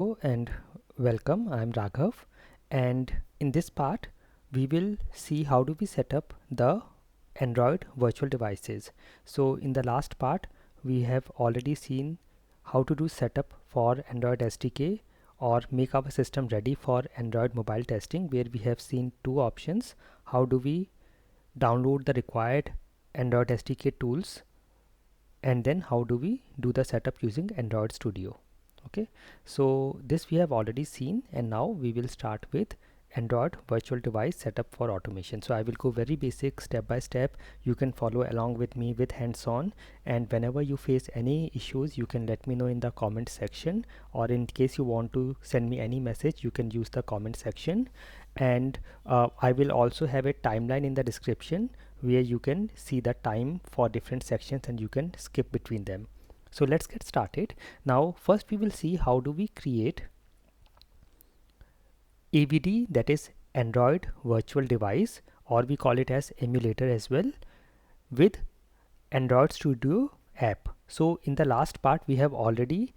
And welcome, I'm Raghav, and in this part we will see how do we set up the Android virtual devices. So in the last part we have already seen how to do setup for Android SDK or make our system ready for Android mobile testing, where we have seen two options: how do we download the required Android SDK tools, and then how do we do the setup using Android Studio. Okay, so this we have already seen, and now we will start with Android virtual device setup for automation. So I will go very basic, step by step. You can follow along with me with hands-on, and whenever you face any issues you can let me know in the comment section, or in case you want to send me any message you can use the comment section. And I will also have a timeline in the description where you can see the time for different sections and you can skip between them. So let's get started. Now first we will see how do we create AVD, that is Android Virtual Device, or we call it as emulator as well, with Android Studio app. So in the last part we have already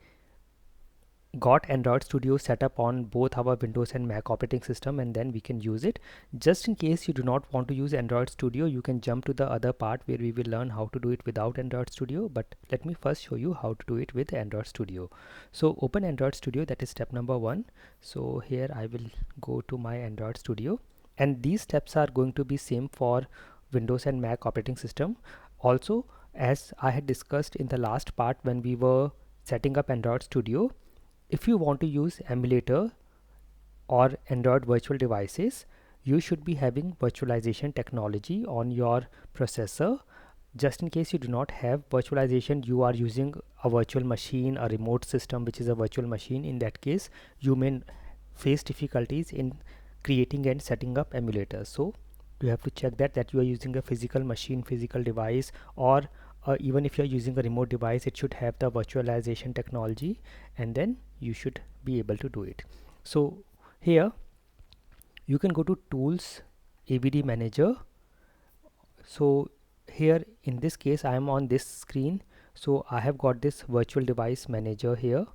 got Android Studio set up on both our Windows and Mac operating system, and then we can use it. Just in case you do not want to use Android Studio, you can jump to the other part where we will learn how to do it without Android Studio, but let me first show you how to do it with Android Studio. So open Android Studio, that is step number 1. So here I will go to my Android Studio, and these steps are going to be same for Windows and Mac operating system. Also, as I had discussed in the last part when we were setting up Android Studio, if you want to use emulator or Android virtual devices, you should be having virtualization technology on your processor. Just in case you do not have virtualization, you are using a virtual machine, a remote system which is a virtual machine, in that case you may face difficulties in creating and setting up emulators. So you have to check that you are using a physical machine, physical device, or even if you are using a remote device, it should have the virtualization technology, and then you should be able to do it. So here you can go to tools, avdmanager. So here in this case I am on this screen, so I have got this virtual device manager here.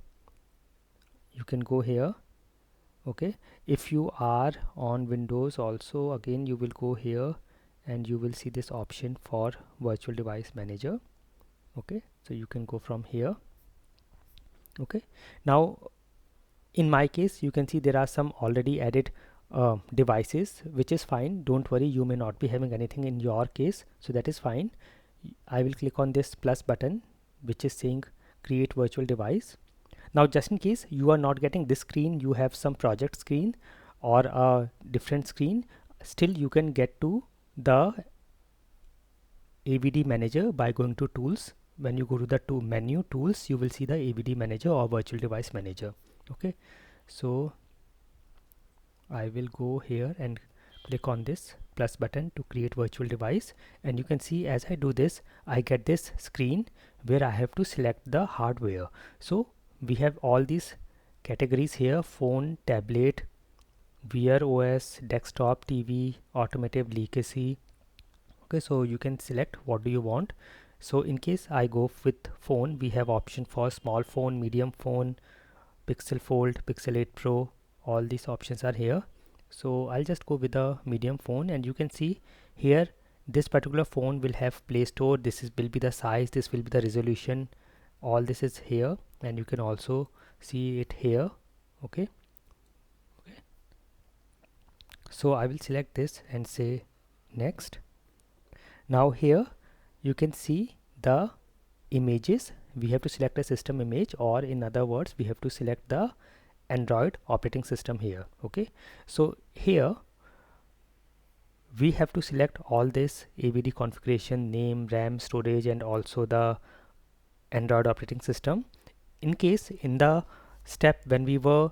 You can go here. Okay, if you are on Windows also, again you will go here and you will see this option for virtual device manager. Okay, so you can go from here. Okay, now in my case you can see there are some already added devices, which is fine. Don't worry, you may not be having anything in your case, so that is fine. I will click on this plus button which is saying create virtual device. Now just in case you are not getting this screen, you have some project screen or a different screen, still you can get to the AVD manager by going to tools. When you go to the menu tools, you will see the AVD manager or virtual device manager. Okay, so I will go here and click on this plus button to create virtual device, and you can see as I do this I get this screen where I have to select the hardware. So we have all these categories here: phone, tablet, Wear OS, desktop, TV, automotive, legacy. Okay, so you can select what do you want. So in case I go with phone, we have option for small phone, medium phone, Pixel Fold, Pixel 8 Pro. All these options are here. So I'll just go with the medium phone, and you can see here this particular phone will have Play Store. This will be the size, this will be the resolution. All this is here, and you can also see it here. Okay. So I will select this and say next. Now here you can see the images. We have to select a system image, or in other words we have to select the Android operating system here. Okay, so here we have to select all this AVD configuration, name, RAM, storage, and also the Android operating system. In case in the step when we were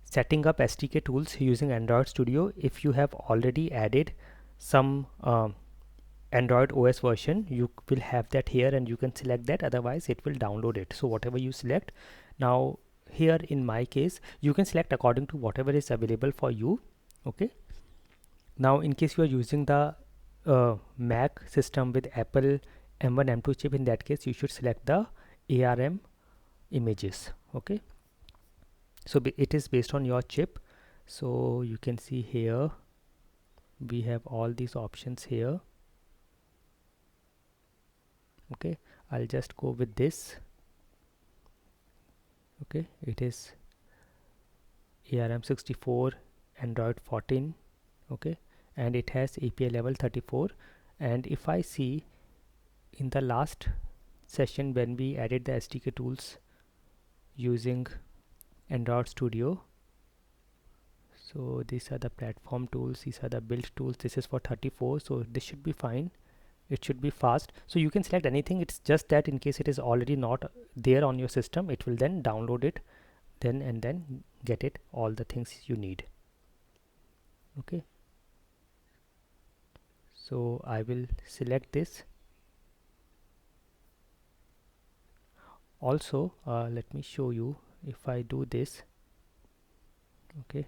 setting up SDK tools using Android Studio, if you have already added some Android OS version, you will have that here and you can select that, otherwise it will download it. So whatever you select, now here in my case you can select according to whatever is available for you. Okay, now in case you are using the Mac system with Apple M1 M2 chip, in that case you should select the ARM images. Okay, So it is based on your chip. So you can see here we have all these options here. Okay, I'll just go with this. Okay, it is ARM64 Android 14. Okay, and it has API level 34. And if I see in the last session when we added the SDK tools using Android Studio, so these are the platform tools, these are the build tools, this is for 34, so this should be fine. It should be fast. So you can select anything. It's just that in case it is already not there on your system, it will then download it then and then get it all the things you need. Okay, so I will select this. Also let me show you. If I do this, okay,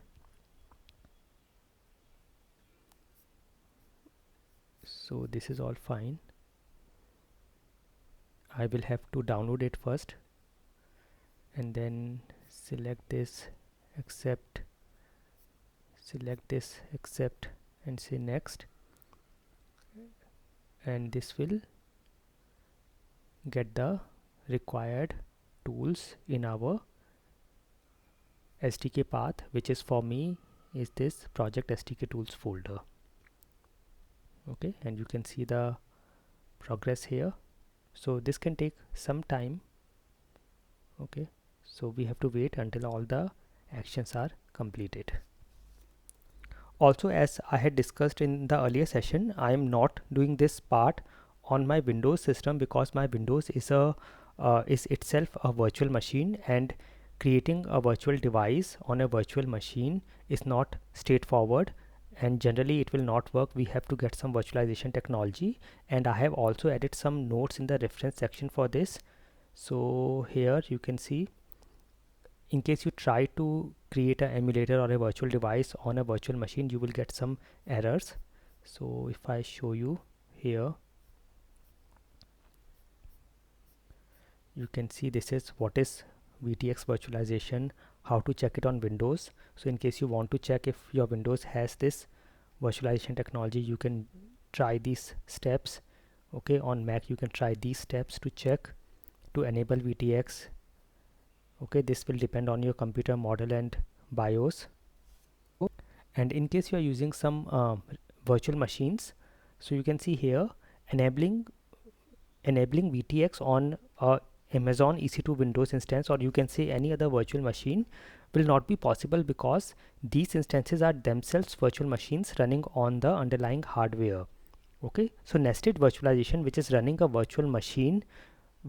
so this is all fine. I will have to download it first and then select this, accept, select this, accept, and say next, and this will get the required tools in our SDK path, which is for me is this project SDK tools folder. Okay, and you can see the progress here. So this can take some time. Okay, so we have to wait until all the actions are completed. Also, as I had discussed in the earlier session, I am not doing this part on my Windows system because my Windows is itself a virtual machine, and creating a virtual device on a virtual machine is not straightforward, and generally it will not work. We have to get some virtualization technology, and I have also added some notes in the reference section for this. So here you can see, in case you try to create an emulator or a virtual device on a virtual machine, you will get some errors. So if I show you here, you can see this is what is VTX virtualization, how to check it on Windows. So in case you want to check if your Windows has this virtualization technology, you can try these steps. Okay, on Mac you can try these steps to check to enable VTX. Okay, this will depend on your computer model and BIOS. And in case you are using some virtual machines, so you can see here enabling VTX on Amazon EC2 Windows instance, or you can say any other virtual machine, will not be possible because these instances are themselves virtual machines running on the underlying hardware. Okay, so nested virtualization, which is running a virtual machine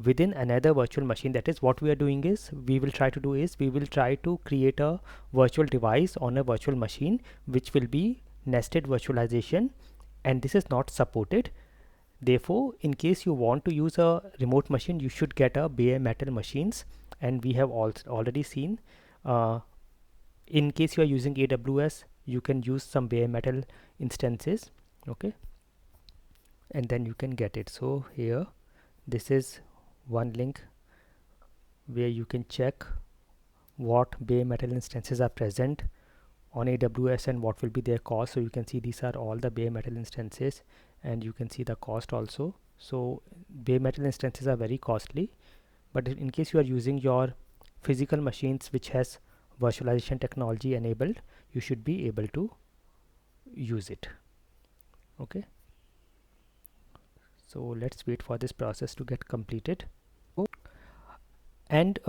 within another virtual machine, that is what we are doing is we will try to create a virtual device on a virtual machine, which will be nested virtualization, and this is not supported. Therefore, in case you want to use a remote machine, you should get a bare metal machines, and we have already seen in case you are using AWS, you can use some bare metal instances. Okay, and then you can get it. So here this is one link where you can check what bare metal instances are present on AWS and what will be their cost. So you can see these are all the bare metal instances, and you can see the cost also. So bare metal instances are very costly, but in case you are using your physical machines which has virtualization technology enabled, you should be able to use it. Okay, so let's wait for this process to get completed. And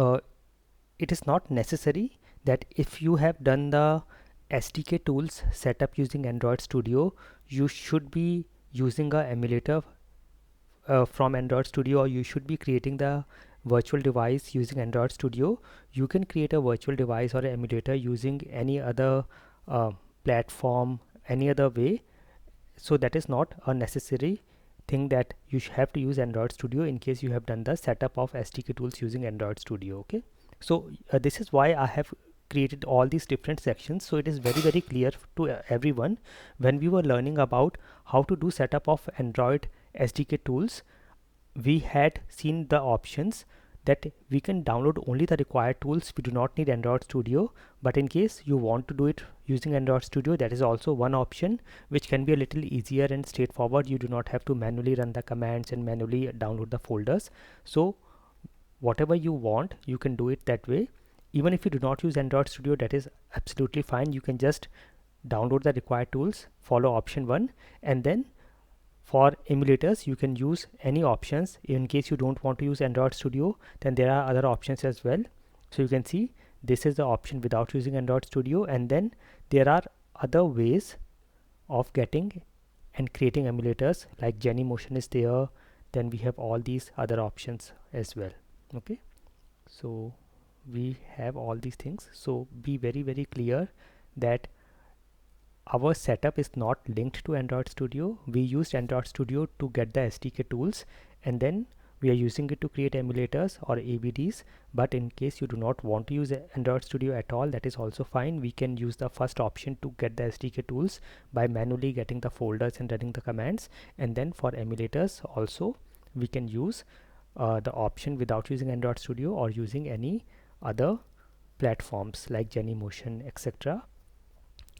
it is not necessary that if you have done the SDK tools setup using Android Studio, you should be using a emulator from Android Studio, or you should be creating the virtual device using Android Studio. You can create a virtual device or an emulator using any other platform, any other way. So that is not a necessary thing that you have to use Android Studio in case you have done the setup of SDK tools using Android Studio. Okay, so this is why I have created all these different sections, so it is very clear to everyone. When we were learning about how to do setup of Android SDK tools, we had seen the options. that we can download only the required tools. We do not need Android Studio, but in case you want to do it using Android Studio, that is also one option which can be a little easier and straightforward. You do not have to manually run the commands and manually download the folders. So whatever you want, you can do it that way. Even if you do not use Android Studio, that is absolutely fine. You can just download the required tools, follow option 1, and then for emulators you can use any options. In case you don't want to use Android Studio, then there are other options as well. So you can see this is the option without using Android Studio, and then there are other ways of getting and creating emulators, like Genymotion is there. Then we have all these other options as well. Okay, so we have all these things. So be very clear that our setup is not linked to Android Studio. We used Android Studio to get the SDK tools, and then we are using it to create emulators or AVDs. But in case you do not want to use Android Studio at all, that is also fine. We can use the first option to get the SDK tools by manually getting the folders and running the commands. And then for emulators also, we can use the option without using Android Studio or using any other platforms like Genymotion, etc.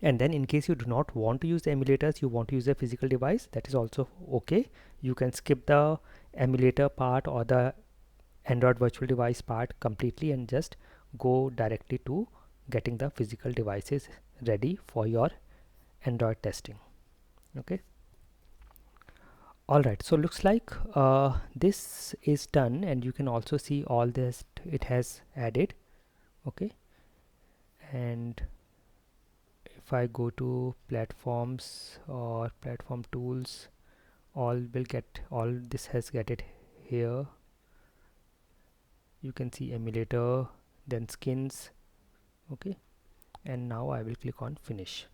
And then in case you do not want to use the emulators, you want to use a physical device, that is also okay. You can skip the emulator part or the Android virtual device part completely and just go directly to getting the physical devices ready for your Android testing. Okay, alright, so looks like this is done, and you can also see all this it has added. Okay, and if I go to platforms or platform tools, all this has get it here. You can see emulator, then skins. Okay, and now I will click on finish.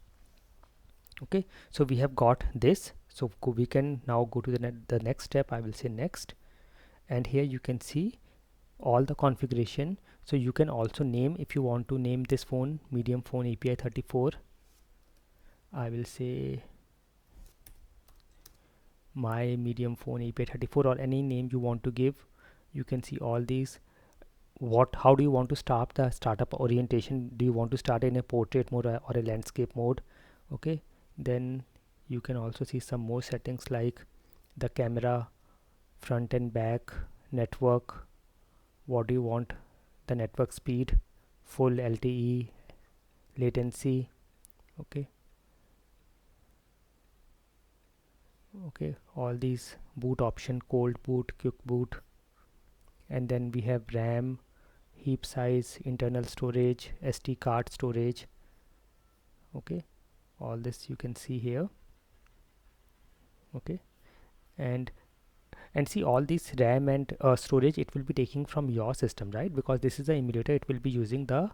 Okay, so we have got this. So we can now go to the next step. I will say next, and here you can see all the configuration. So you can also name, if you want to name this phone medium phone API 34. I will say my medium phone API 34, or any name you want to give. You can see all these. How do you want to start the startup orientation? Do you want to start in a portrait mode or a landscape mode? Okay, then you can also see some more settings like the camera, front and back, network. What do you want? The network speed, full LTE, latency. Okay, all these boot option, cold boot, quick boot, and then we have RAM, heap size, internal storage, SD card storage. Okay, all this you can see here. Okay, and see all these RAM and storage, it will be taking from your system, right? Because this is the emulator, it will be using the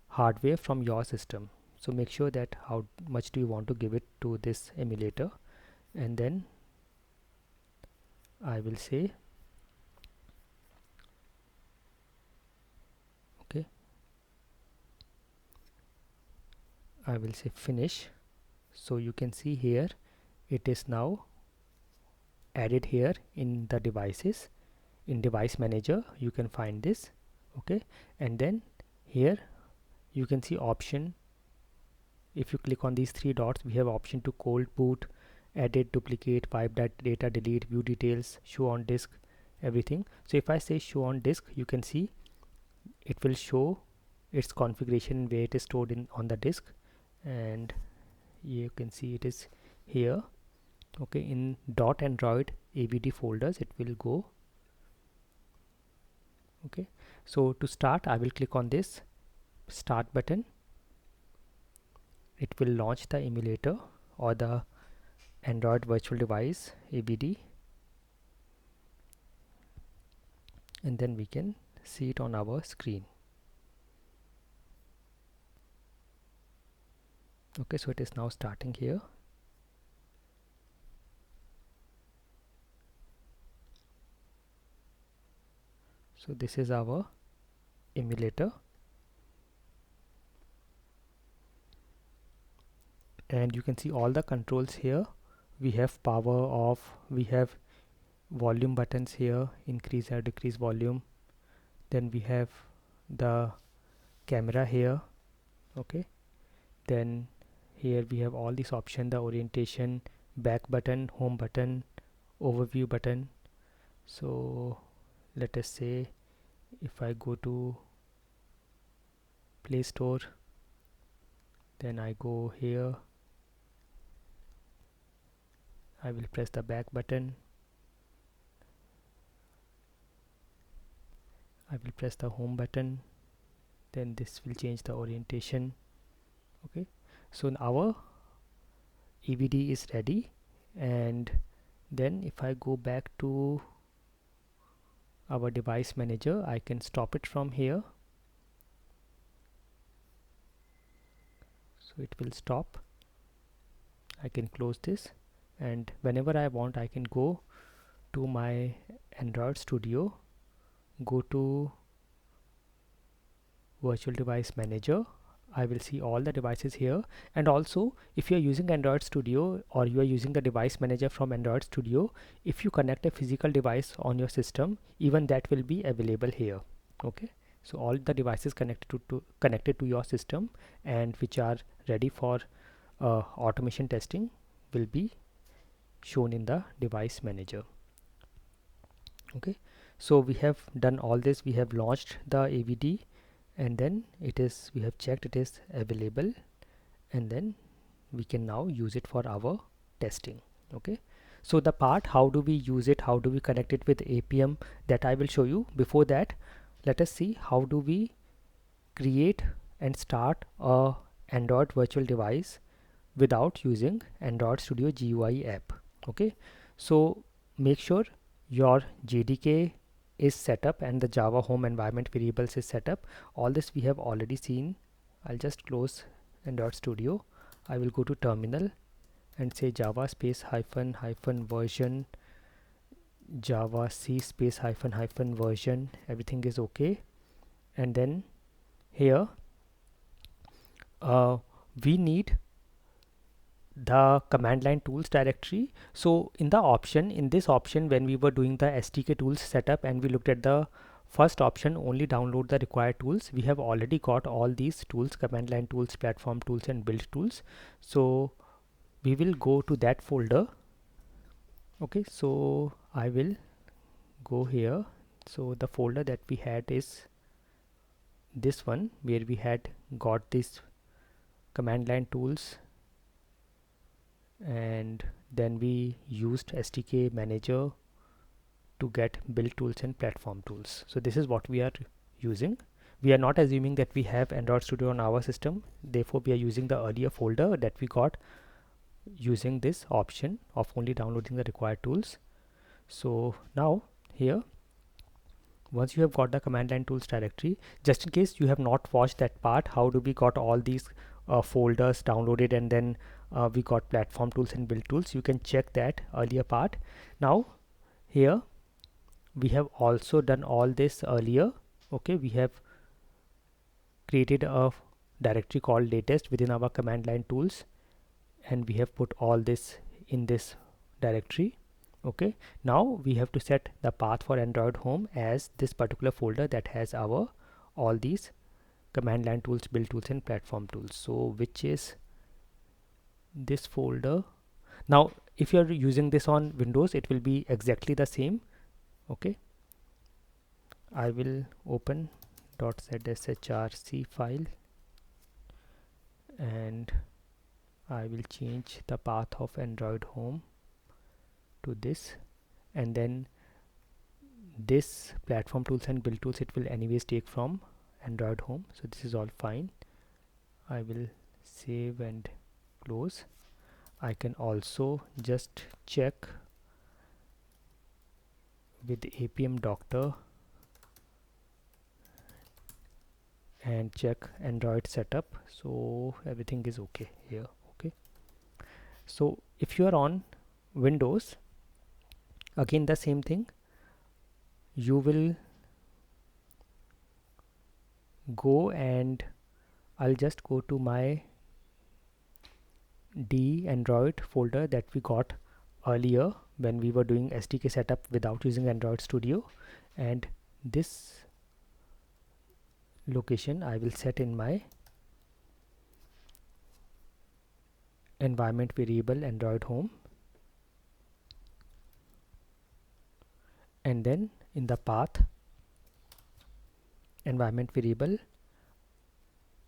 hardware from your system. So make sure that how much do you want to give it to this emulator, and then I will say okay, I will say finish. So you can see here it is now added here in the devices. In device manager you can find this. Okay, and then here you can see option. If you click on these three dots, we have option to cold boot, edit, duplicate, wipe data, delete, view details, show on disk, everything. So if I say show on disk, you can see it will show its configuration where it is stored in on the disk, and you can see it is here. Okay, in .android avd folders it will go. Okay, so to start I will click on this start button. It will launch the emulator or the Android virtual device AVD, and then we can see it on our screen. Okay, so it is now starting here. So this is our emulator, and you can see all the controls here. We have power off, we have volume buttons here, increase or decrease volume, then we have the camera here. Okay, then here we have all these options, the orientation, back button, home button, overview button. So let us say if I go to Play Store, then I go here, I will press the back button, I will press the home button, then this will change the orientation. Okay, so our EVD is ready, and then if I go back to our device manager, I can stop it from here. So it will stop. I can close this, and whenever I want I can go to my Android Studio, go to Virtual Device Manager. I will see all the devices here, and also if you are using Android Studio or you are using the device manager from Android Studio, if you connect a physical device on your system, even that will be available here. Okay, so all the devices connected to your system and which are ready for automation testing will be shown in the device manager. Okay, so we have done all this. We have launched the AVD, and then we have checked it is available, and then we can now use it for our testing. Okay, so the part how do we use it, how do we connect it with Appium, that I will show you. Before that, let us see how do we create and start a Android virtual device without using Android Studio GUI app. Okay, so make sure your JDK is set up and the Java home environment variables is set up. All this we have already seen. I'll just close Android Studio. I will go to terminal and say java space hyphen hyphen version, java c space hyphen hyphen version, everything is okay. And then here we need the command line tools directory. So in this option when we were doing the SDK tools setup and we looked at the first option, only download the required tools, we have already got all these tools, command line tools, platform tools and build tools. So we will go to that folder. Okay, so I will go here. So the folder that we had is this one, where we had got this command line tools, and then we used SDK manager to get build tools and platform tools. So this is what we are using. We are not assuming that we have Android Studio on our system, therefore we are using the earlier folder that we got using this option of only downloading the required tools. So now here, once you have got the command line tools directory, just in case you have not watched that part, how do we got all these folders downloaded and then we got platform tools and build tools, you can check that earlier part. Now here we have also done all this earlier. Okay, we have created a directory called latest within our command line tools, and we have put all this in this directory. Okay, now we have to set the path for Android home as this particular folder that has our all these command line tools, build tools and platform tools. So which is this folder. Now if you are using this on Windows, it will be exactly the same. Okay, I will open .zshrc file and I will change the path of Android home to this, and then this platform tools and build tools it will anyways take from Android home. So this is all fine. I will save and close. I can also just check with Appium Doctor and check Android setup. So everything is okay here. Okay, so if you are on Windows, again the same thing, you will go and I'll just go to my D Android folder that we got earlier when we were doing SDK setup without using Android Studio, and this location I will set in my environment variable Android home, and then in the path environment variable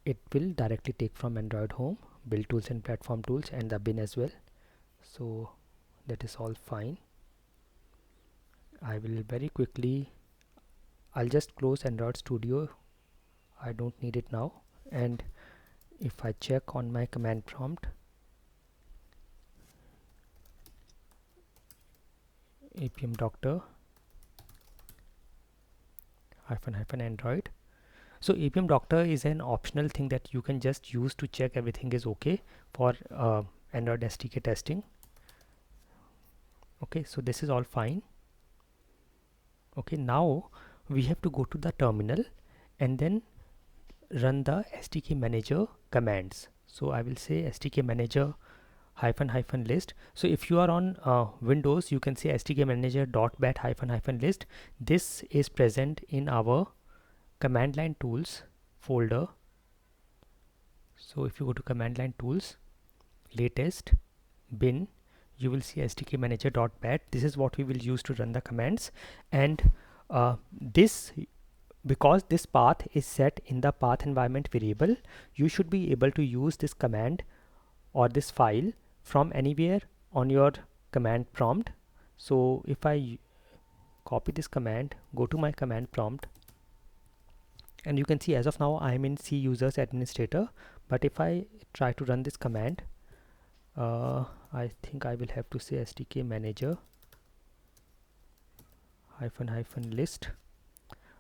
it will directly take from Android home, build tools and platform tools, and the bin as well. So that is all fine. I will very quickly, I'll just close Android Studio, I don't need it now. And if I check on my command prompt, Appium doctor -- Android. So Appium doctor is an optional thing that you can just use to check everything is okay for Android SDK testing. Okay, so this is all fine. Okay, now we have to go to the terminal and then run the SDK manager commands. So I will say SDK manager -- list. So if you are on Windows, you can say sdkmanager.bat -- list. This is present in our command line tools folder. So if you go to command line tools, latest, bin, you will see sdkmanager.bat. This is what we will use to run the commands, and this, because this path is set in the path environment variable, you should be able to use this command or this file from anywhere on your command prompt. So if I copy this command, go to my command prompt, and you can see as of now I am in C users administrator, but if I try to run this command, I think I will have to say SDK manager -- list.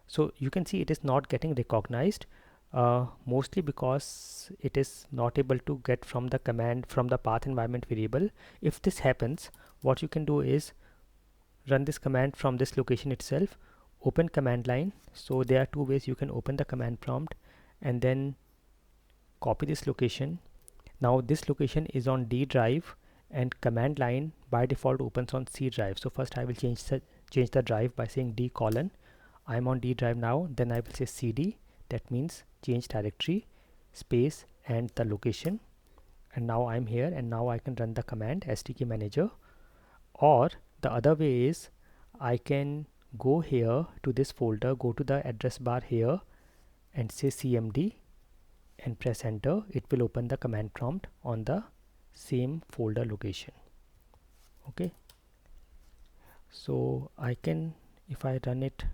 So you can see it is not getting recognized, mostly because it is not able to get from the command from the path environment variable. If this happens, what you can do is run this command from this location itself, open command line. So there are two ways you can open the command prompt, and then copy this location. Now this location is on D drive, and command line by default opens on C drive. So first I will change the drive by saying D colon. I'm on D drive now. Then I will say CD, that means change directory, space, and the location. And now I'm here, and now I can run the command SDK manager. Or the other way is I can go here to this folder, go to the address bar here and say CMD and press enter. It will open the command prompt on the same folder location. Okay, so I can, if I run it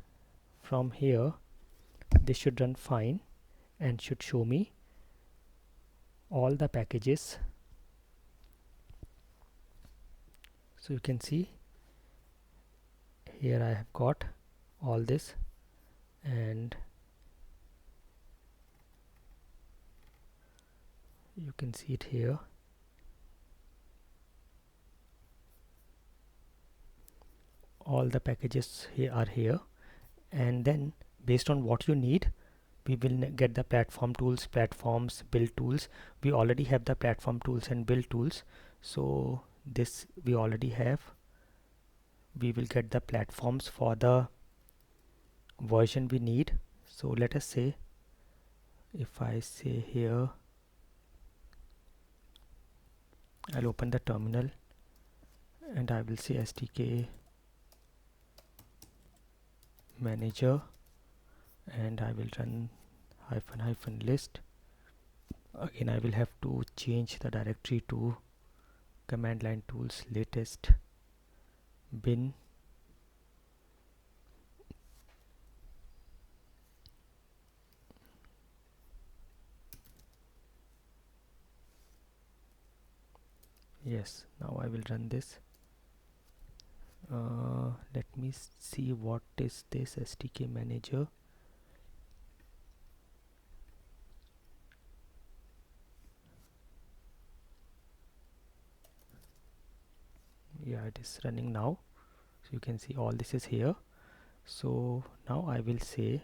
from here, this should run fine and should show me all the packages. So you can see here I have got all this, and you can see it here. All the packages here are here, and then based on what you need, we will get the platform tools, platforms, build tools. We already have the platform tools and build tools, so this we already have. We will get the platforms for the version we need. So let us say, if I say here, I'll open the terminal and I will say SDK manager, and I will run -- list. Again I will have to change the directory to command line tools, latest, bin, yes. Now I will run this. Let me see what is this SDK manager. Yeah, it is running now. So you can see all this is here. So now I will say,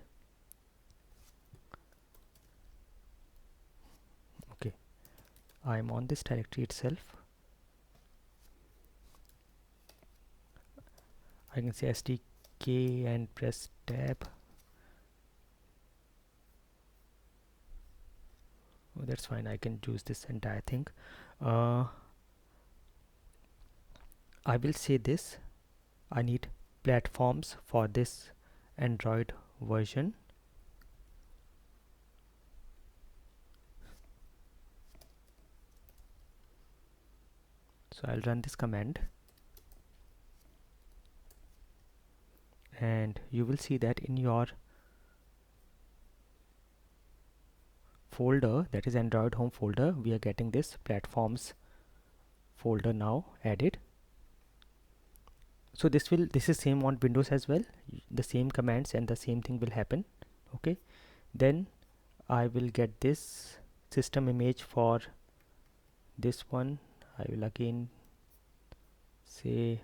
okay, I am on this directory itself. I can say SDK and press tab. that's fine, I can choose this entire thing. I will say this, I need platforms for this Android version. So I'll run this command, and you will see that in your folder, that is Android home folder, we are getting this platforms folder now added. So this is same on Windows as well, the same commands and the same thing will happen. Okay, then I will get this system image for this one. I will again say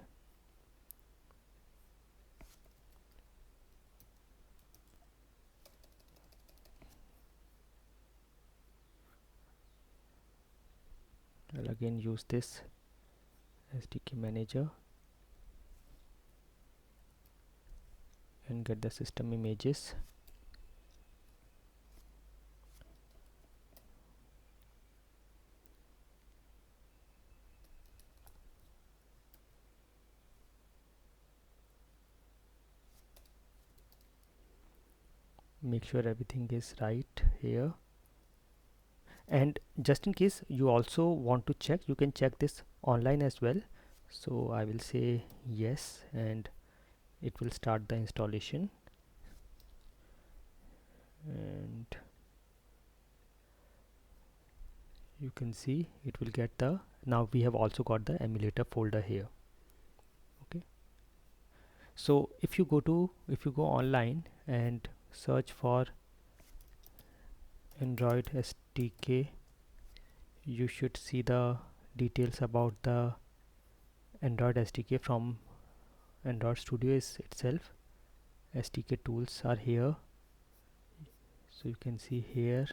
I'll again use this SDK manager and get the system images. Make sure everything is right here, and just in case you also want to check, you can check this online as well. So I will say yes, and it will start the installation, and you can see it will get the, now we have also got the emulator folder here. Okay, so if you go online and search for Android SDK, you should see the details about the Android SDK from Android Studio itself. SDK tools are here, so you can see here,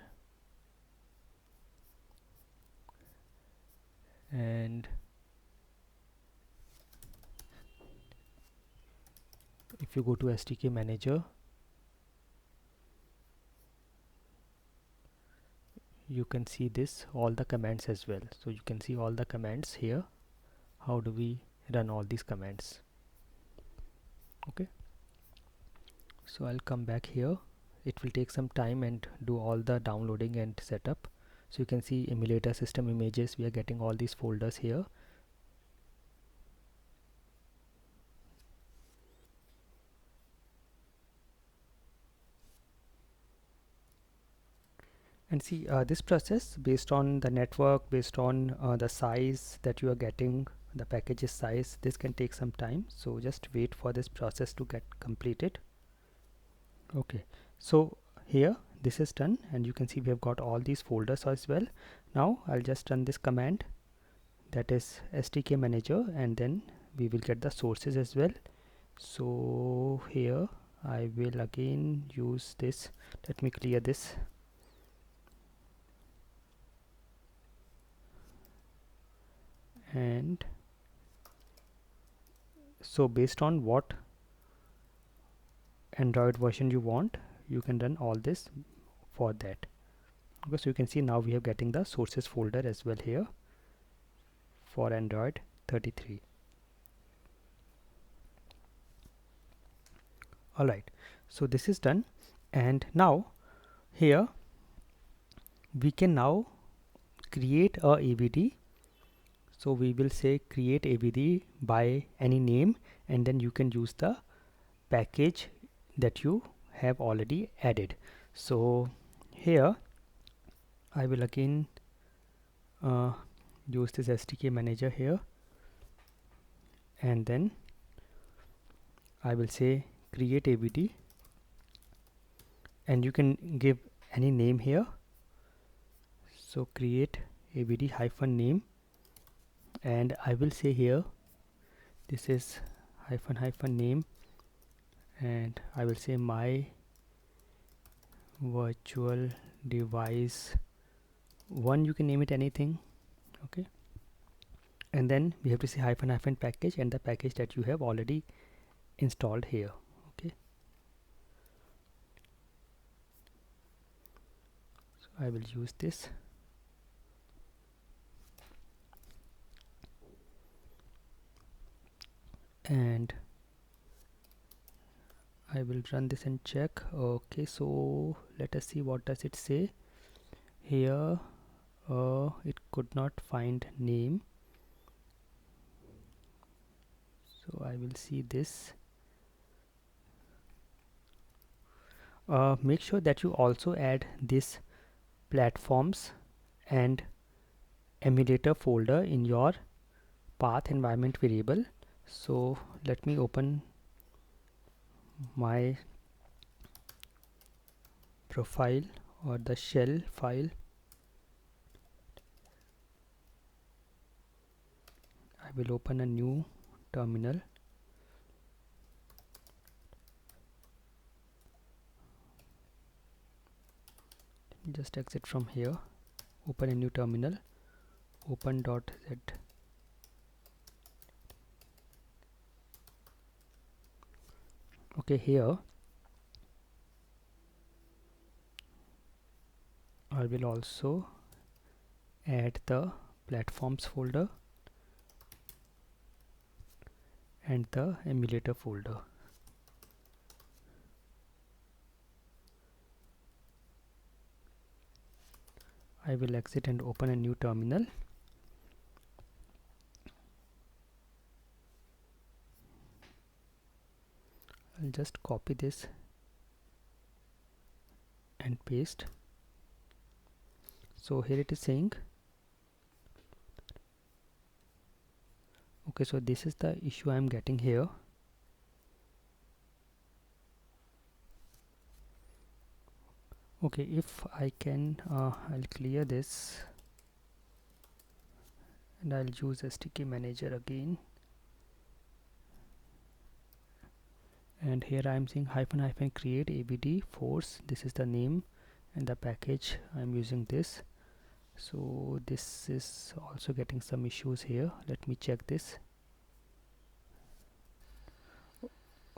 and if you go to SDK manager, you can see this all the commands as well. So you can see all the commands here. How do we run all these commands? Okay, so I'll come back here. It will take some time and do all the downloading and setup. So you can see emulator, system images, we are getting all these folders here. And see this process, based on the network, based on the size that you are getting, the package's size, this can take some time. So just wait for this process to get completed. Okay, so here this is done, and you can see we have got all these folders as well. Now I'll just run this command, that is SDK manager, and then we will get the sources as well. So here I will again use this, let me clear this. And so based on what Android version you want, you can run all this for that. Okay, so you can see now we are getting the sources folder as well here for Android 33. Alright, so this is done, and now here we can now create a AVD. So we will say create AVD by any name, and then you can use the package that you have already added. So here I will again use this SDK manager here, and then I will say create AVD, and you can give any name here. So create AVD hyphen name, and I will say here this is hyphen name, and I will say my virtual device 1, you can name it anything. Okay, and then we have to say hyphen package, and the package that you have already installed here. Okay, so I will use this. and I will run this and check. Okay, so let us see what does it say here. It could not find name, so I will see this. Make sure that you also add this platforms and emulator folder in your path environment variable. So let me open my profile or the shell file. I will open a new terminal. Just exit from here, open a new terminal, open.z. Okay, here I will also add the platforms folder and the emulator folder. I will exit and open a new terminal. I'll just copy this and paste. So here it is saying, okay, so this is the issue I am getting here. Okay, if I can, I'll clear this and I'll use sdkmanager again. And here I am saying -- create avd force. This is the name and the package I am using this. So this is also getting some issues here. Let me check this.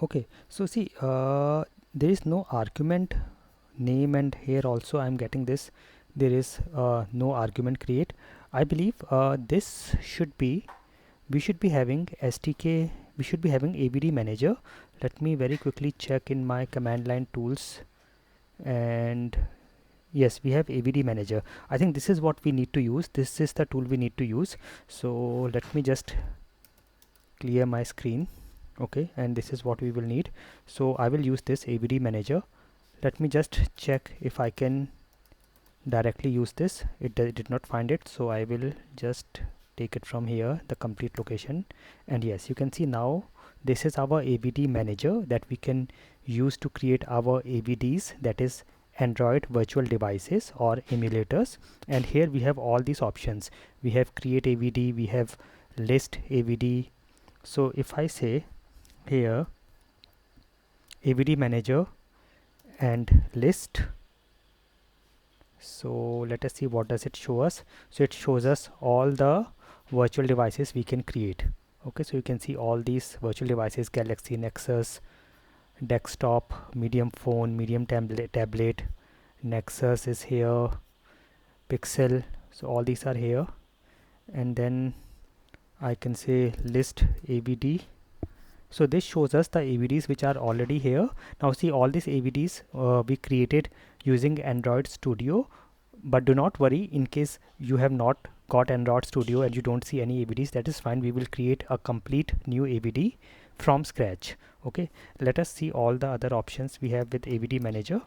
Okay, so see, there is no argument name, and here also I am getting this. There is no argument create. I believe this should be, we should be having SDK, we should be having avd manager. Let me very quickly check in my command line tools, and yes, we have avd manager. I think this is what we need to use. This is the tool we need to use. So let me just clear my screen. Okay, and this is what we will need. So I will use this avd manager. Let me just check if I can directly use this. It did not find it, so I will just take it from here, the complete location, and yes, you can see now this is our avd manager that we can use to create our avds, that is Android virtual devices or emulators. And here we have all these options. We have create avd, we have list avd. So if I say here avd manager and list, so let us see what does it show us. So it shows us all the virtual devices we can create. Okay, so you can see all these virtual devices: Galaxy, Nexus, desktop, medium phone, medium tablet, Nexus is here, Pixel. So all these are here, and then I can say list avd. So this shows us the avds which are already here. Now see, all these avds we created using Android Studio, but do not worry, in case you have not got Android Studio and you don't see any avds, that is fine. We will create a complete new avd from scratch. Okay, let us see all the other options we have with avd manager.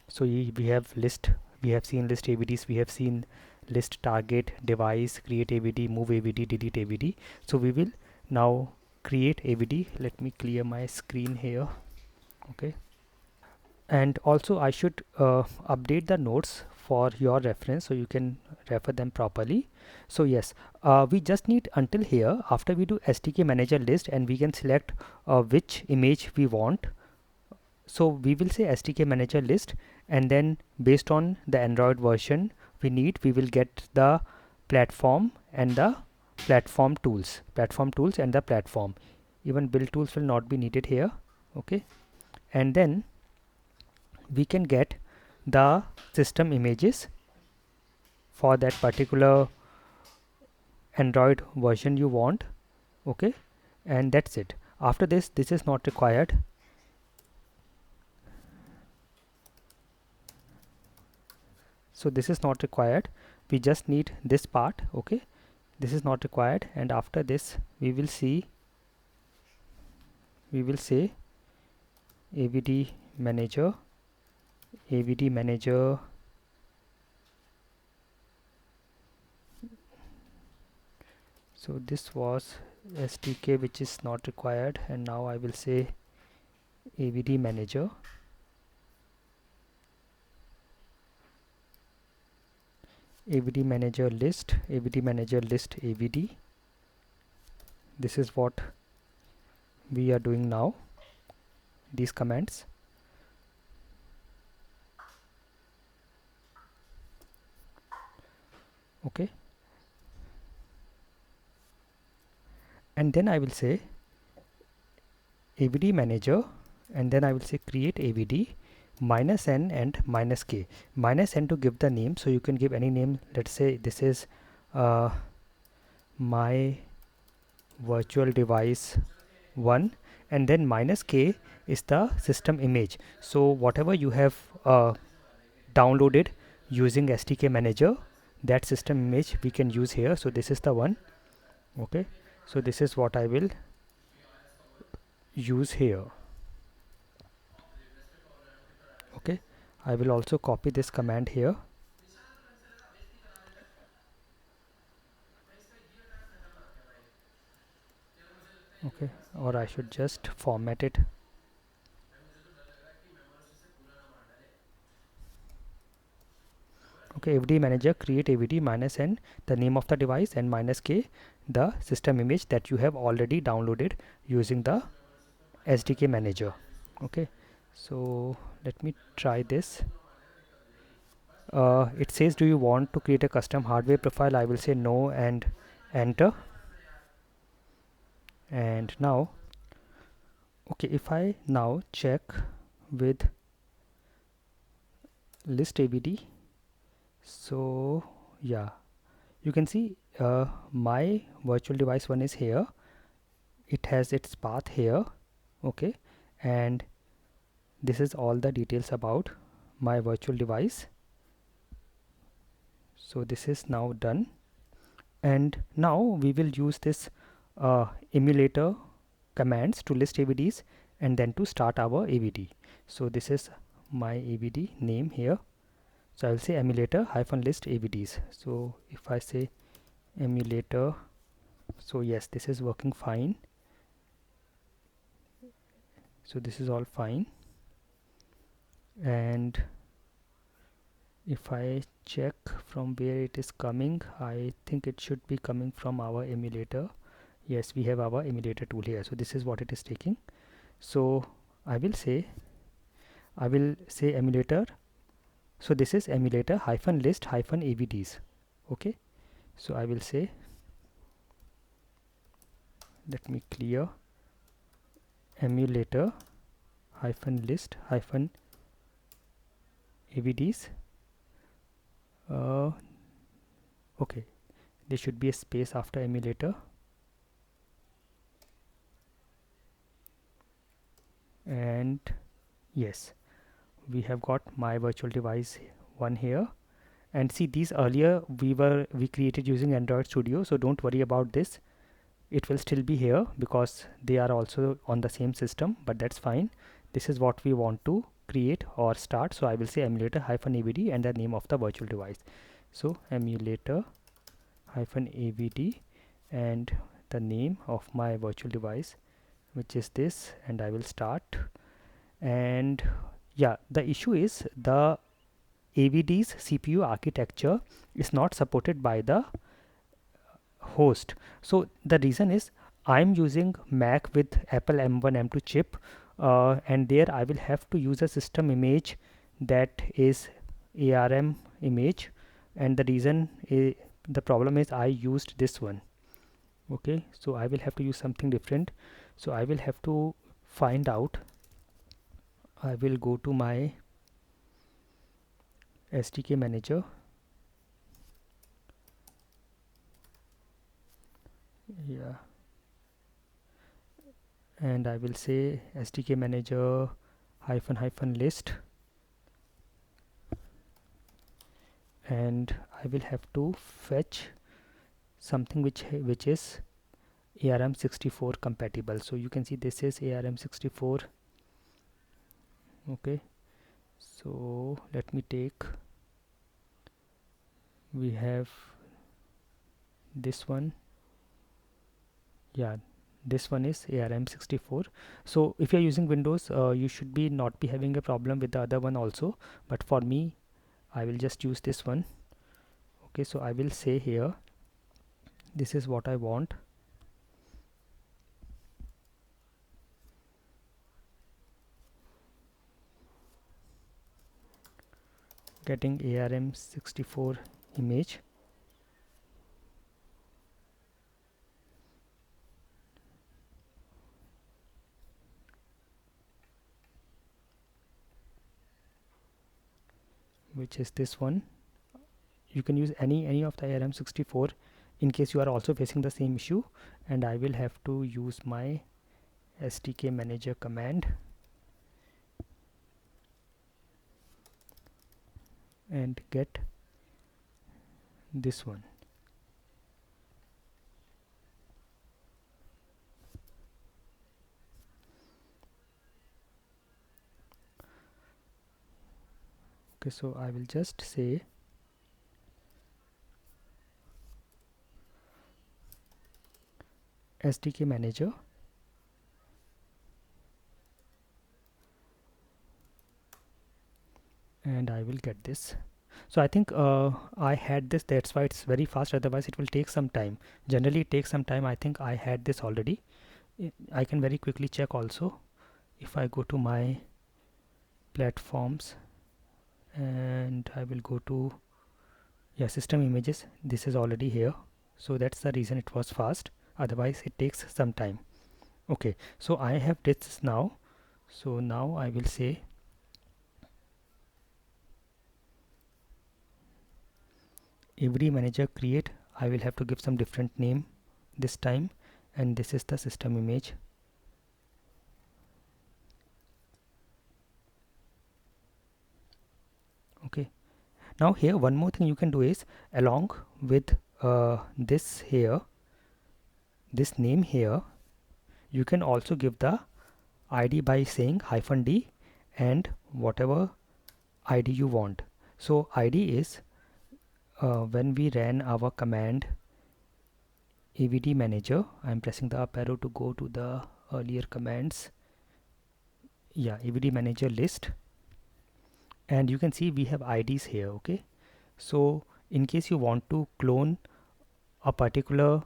So we have list, we have seen list avds, we have seen list target device, create avd, move avd, delete avd. So we will now create avd. Let me clear my screen here. Okay, and also I should update the notes for your reference so you can refer them properly. So yes, we just need until here. After we do SDK manager list, and we can select which image we want. So we will say SDK manager list, and then based on the Android version we need, we will get the platform and the platform tools and the platform. Even build tools will not be needed here. Okay, and then we can get the system images for that particular Android version you want. Okay, and that's it. After this is not required. So this is not required, we just need this part. Okay, this is not required, and after this we will say avdmanager. So this was SDK which is not required, and now I will say avdmanager. avdmanager list avd. This is what we are doing now, these commands. Okay, and then I will say avd manager, and then I will say create avd -n and -k. -n to give the name, so you can give any name. Let's say this is my virtual device 1, and then -k is the system image. So whatever you have downloaded using SDK manager, that system image we can use here. So this is the one. Okay, so this is what I will use here. Okay, I will also copy this command here. Okay, or I should just format it. Okay, avd manager create avd -n the name of the device and -k the system image that you have already downloaded using the SDK manager. Okay, so let me try this. It says, do you want to create a custom hardware profile? I will say no and enter. And now, okay, if I now check with list avd, so yeah, you can see my virtual device 1 is here. It has its path here. Okay, and this is all the details about my virtual device. So this is now done, and now we will use this emulator commands to list avds and then to start our avd. So this is my avd name here. So I will say emulator hyphen list avds. So if I say emulator, so yes, this is working fine. So this is all fine, and if I check from where it is coming, I think it should be coming from our emulator. Yes, we have our emulator tool here. So this is what it is taking. So I will say emulator. So this is emulator hyphen list hyphen avds. Okay, so I will say, let me clear, emulator hyphen list hyphen avds. Okay, there should be a space after emulator, and yes, we have got my virtual device 1 here. And see, these earlier we created using Android Studio, so don't worry about this. It will still be here because they are also on the same system, but that's fine. This is what we want to create or start. So I will say emulator hyphen avd and the name of the virtual device. So emulator hyphen avd and the name of my virtual device, which is this, and I will start. And yeah, the issue is the avd's CPU architecture is not supported by the host. So the reason is I'm using Mac with Apple M1 M2 chip, and there I will have to use a system image that is ARM image, and the reason the problem is I used this one. Okay, so I will have to use something different. So I will have to find out. I will go to my SDK manager. Yeah, and I will say SDK manager hyphen list, and I will have to fetch something which is ARM64 compatible. So you can see this is ARM64. Okay, so let me take, we have this one, yeah, this one is ARM64. So if you're using Windows, you should be not be having a problem with the other one also, but for me I will just use this one. Okay, so I will say here, this is what I want. Getting ARM64 image. Which is this one. You can use any of the ARM64 in case you are also facing the same issue, and I will have to use my SDK manager command and get this one. Okay, so I will just say SDK manager and I will get this. So I think I had this, that's why it's very fast, otherwise it will take some time. Generally it takes some time. I think I had this already. I can very quickly check also. If I go to my platforms and I will go to, yeah, system images, this is already here, so that's the reason it was fast, otherwise it takes some time. Okay, so I have this now. So now I will say avdmanager create. I will have to give some different name this time, and this is the system image. Okay, now here one more thing you can do is, along with this here, this name here, you can also give the ID by saying -d and whatever ID you want. So ID is when we ran our command avdmanager, I am pressing the up arrow to go to the earlier commands, yeah, avdmanager list, and you can see we have IDs here. Okay, so in case you want to clone a particular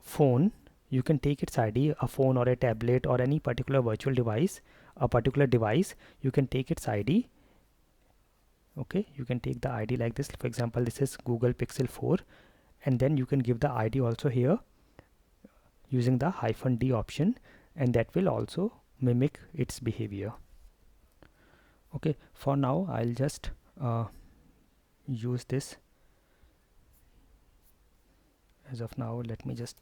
phone, you can take its ID, a phone or a tablet or any particular virtual device, a particular device, you can take its ID. Okay, you can take the ID like this. For example, this is Google Pixel 4, and then you can give the ID also here using the -d option, and that will also mimic its behavior. Okay, for now I'll just use this. As of now, let me just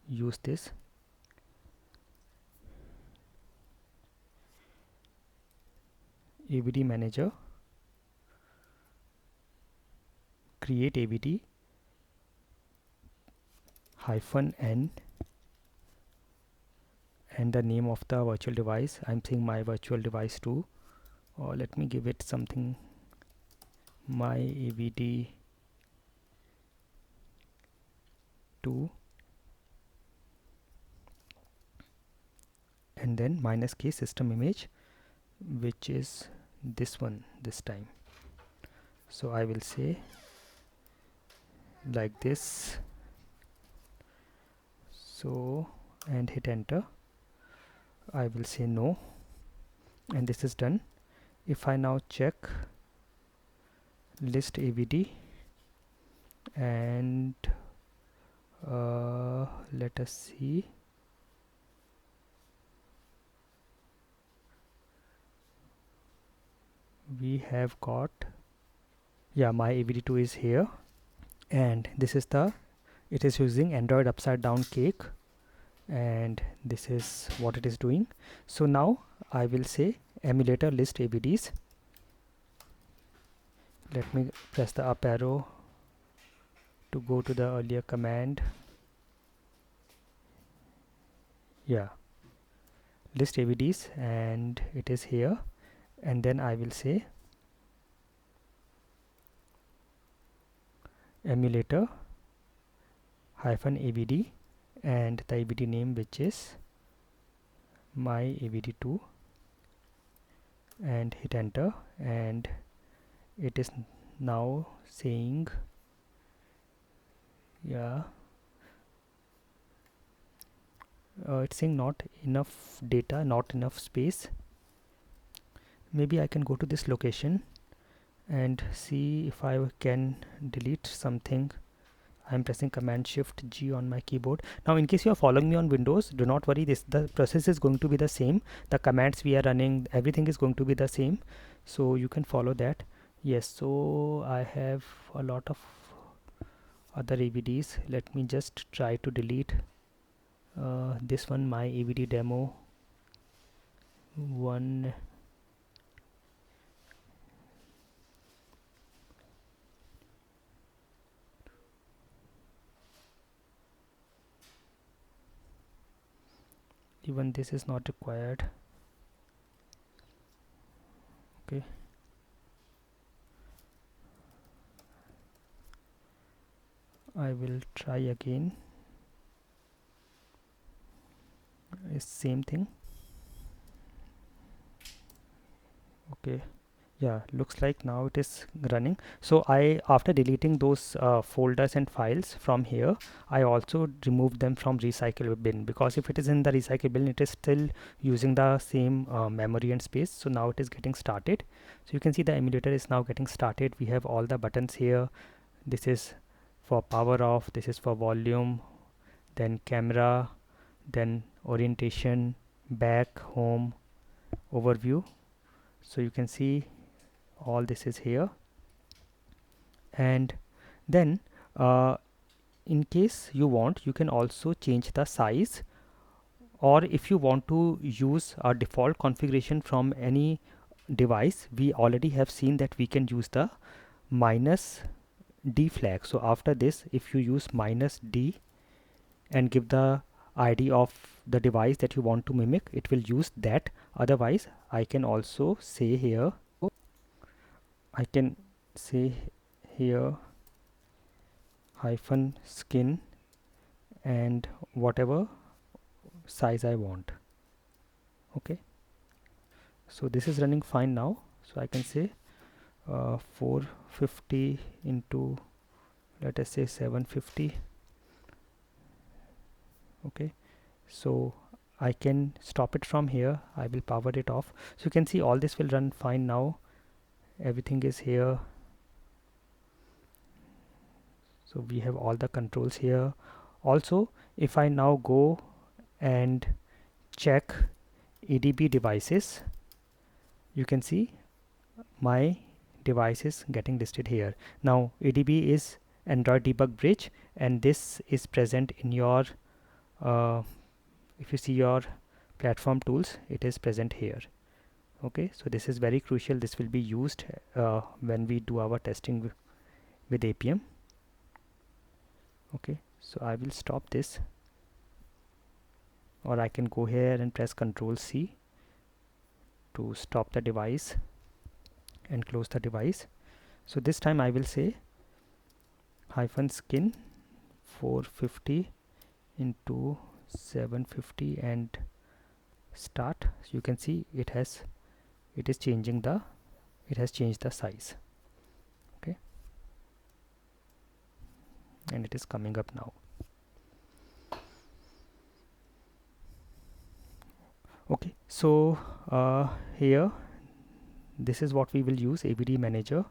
use this. avdmanager create avd -n and the name of the virtual device. I'm saying my virtual device 2, or let me give it something, my avd 2, and then -k system image, which is this one this time. So I will say like this, so, and hit enter. I will say no, and this is done. If I now check list avd and let us see, we have got, yeah, my avd2 is here, and this is the, it is using Android upside down cake. and this is what it is doing. So now I will say emulator list avds. Let me press the up arrow to go to the earlier command. Yeah, list avds, and it is here. And then I will say emulator hyphen avd and the avd name, which is my avd2, and hit enter, and it is now saying, yeah, it's saying not enough data, not enough space. Maybe I can go to this location and see if I can delete something. I'm pressing Command Shift G on my keyboard. Now in case you are following me on Windows, do not worry, the process is going to be the same. The commands we are running, everything is going to be the same, so you can follow that. Yes, so I have a lot of other avds. Let me just try to delete this one, my avd demo 1. Even this is not required. Okay, I will try again. It's same thing. Okay, yeah, looks like now it is running. So I, after deleting those folders and files from here, I also removed them from recycle bin, because if it is in the recycle bin, it is still using the same memory and space. So now it is getting started. So you can see the emulator is now getting started. We have all the buttons here. This is for power off, this is for volume, then camera, then orientation, back, home, overview. So you can see all this is here. And then in case you want, you can also change the size, or if you want to use a default configuration from any device, we already have seen that we can use the -d flag. So after this, if you use -d and give the ID of the device that you want to mimic, it will use that. Otherwise, I can also say here, I can say here hyphen skin and whatever size I want. Okay, so this is running fine now. So I can say 450 into, let us say, 750. Okay, so I can stop it from here. I will power it off. So you can see all this will run fine now. Everything is here. So we have all the controls here. Also, if I now go and check ADB devices, you can see my device is getting listed here. Now ADB is Android Debug Bridge, and this is present in your if you see your platform tools, it is present here. Okay, so this is very crucial. This will be used when we do our testing with Appium. Okay, so I will stop this, or I can go here and press Ctrl C to stop the device and close the device. So this time I will say hyphen skin 450 into 750 and start. So you can see it has changed the size. Okay, and it is coming up now. Okay, so here this is what we will use, avdmanager.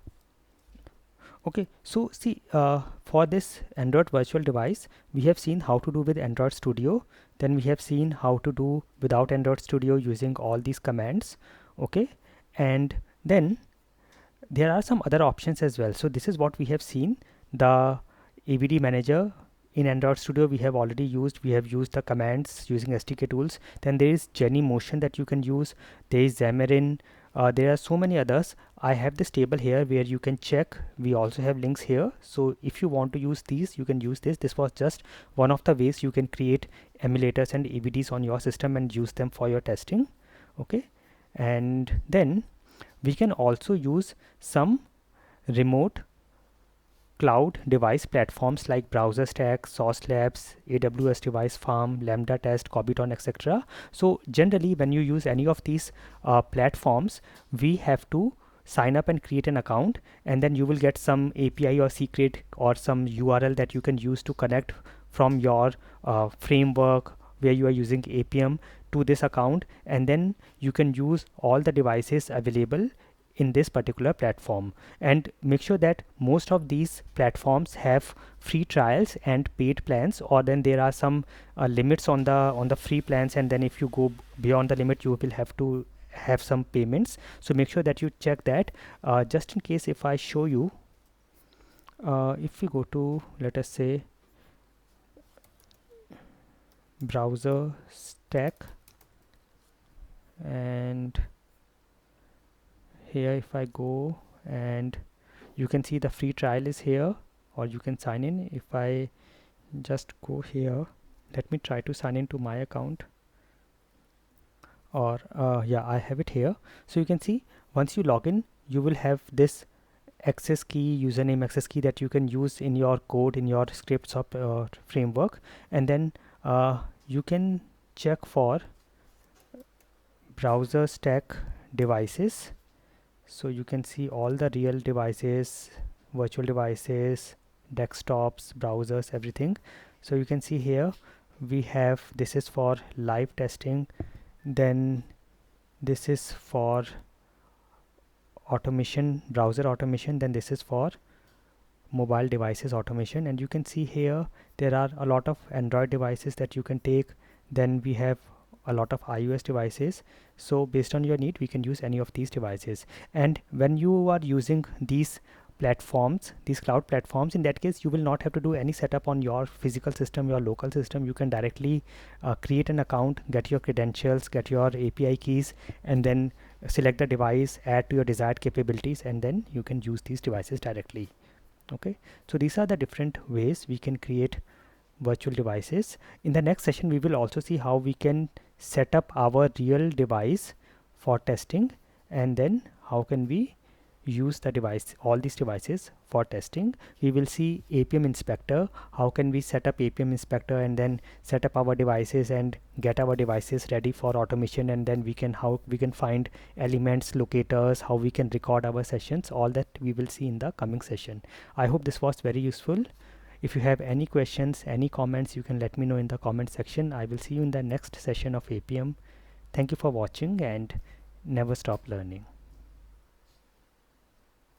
Okay, so see, for this Android virtual device, we have seen how to do with Android Studio. Then we have seen how to do without Android Studio using all these commands. Okay, and then there are some other options as well. So this is what we have seen, the avdmanager in Android Studio we have used the commands using SDK tools. Then there is Genymotion that you can use. There is Xamarin. There are so many others. I have this table here where you can check. We also have links here, so if you want to use these, you can use this. This was just one of the ways you can create emulators and AVDs on your system and use them for your testing. Okay, and then we can also use some remote cloud device platforms like Browser Stack, Sauce Labs, AWS Device Farm, Lambda Test, Cobiton, etc. So generally when you use any of these platforms, we have to sign up and create an account, and then you will get some API or secret or some URL that you can use to connect from your framework where you are using Appium to this account, and then you can use all the devices available in this particular platform. And make sure that most of these platforms have free trials and paid plans, or then there are some limits on the free plans, and then if you go beyond the limit you will have to have some payments. So make sure that you check that. Just in case, if I show you, if we go to, let us say, Browser Stack, and here if I go, and you can see the free trial is here, or you can sign in. If I just go here, let me try to sign into my account, or yeah, I have it here. So you can see once you log in, you will have this access key, username access key that you can use in your code, in your scripts of framework, and then you can check for Browser Stack devices. So you can see all the real devices, virtual devices, desktops, browsers, everything. So you can see here we have, this is for live testing, then this is for automation, browser automation, then this is for mobile devices automation. And you can see here there are a lot of Android devices that you can take, then we have a lot of iOS devices. So based on your need, we can use any of these devices. And when you are using these platforms, these cloud platforms, in that case you will not have to do any setup on your physical system, your local system. You can directly create an account, get your credentials, get your API keys, and then select the device, add to your desired capabilities, and then you can use these devices directly. Okay, so these are the different ways we can create virtual devices. In the next session we will also see how we can set up our real device for testing, and then how can we use the device, all these devices for testing. We will see Appium Inspector, how can we set up Appium Inspector and then set up our devices and get our devices ready for automation, and then how we can find elements, locators, how we can record our sessions. All that we will see in the coming session. I hope this was very useful. If you have any questions, any comments, you can let me know in the comment section. I will see you in the next session of Appium. Thank you for watching, and never stop learning.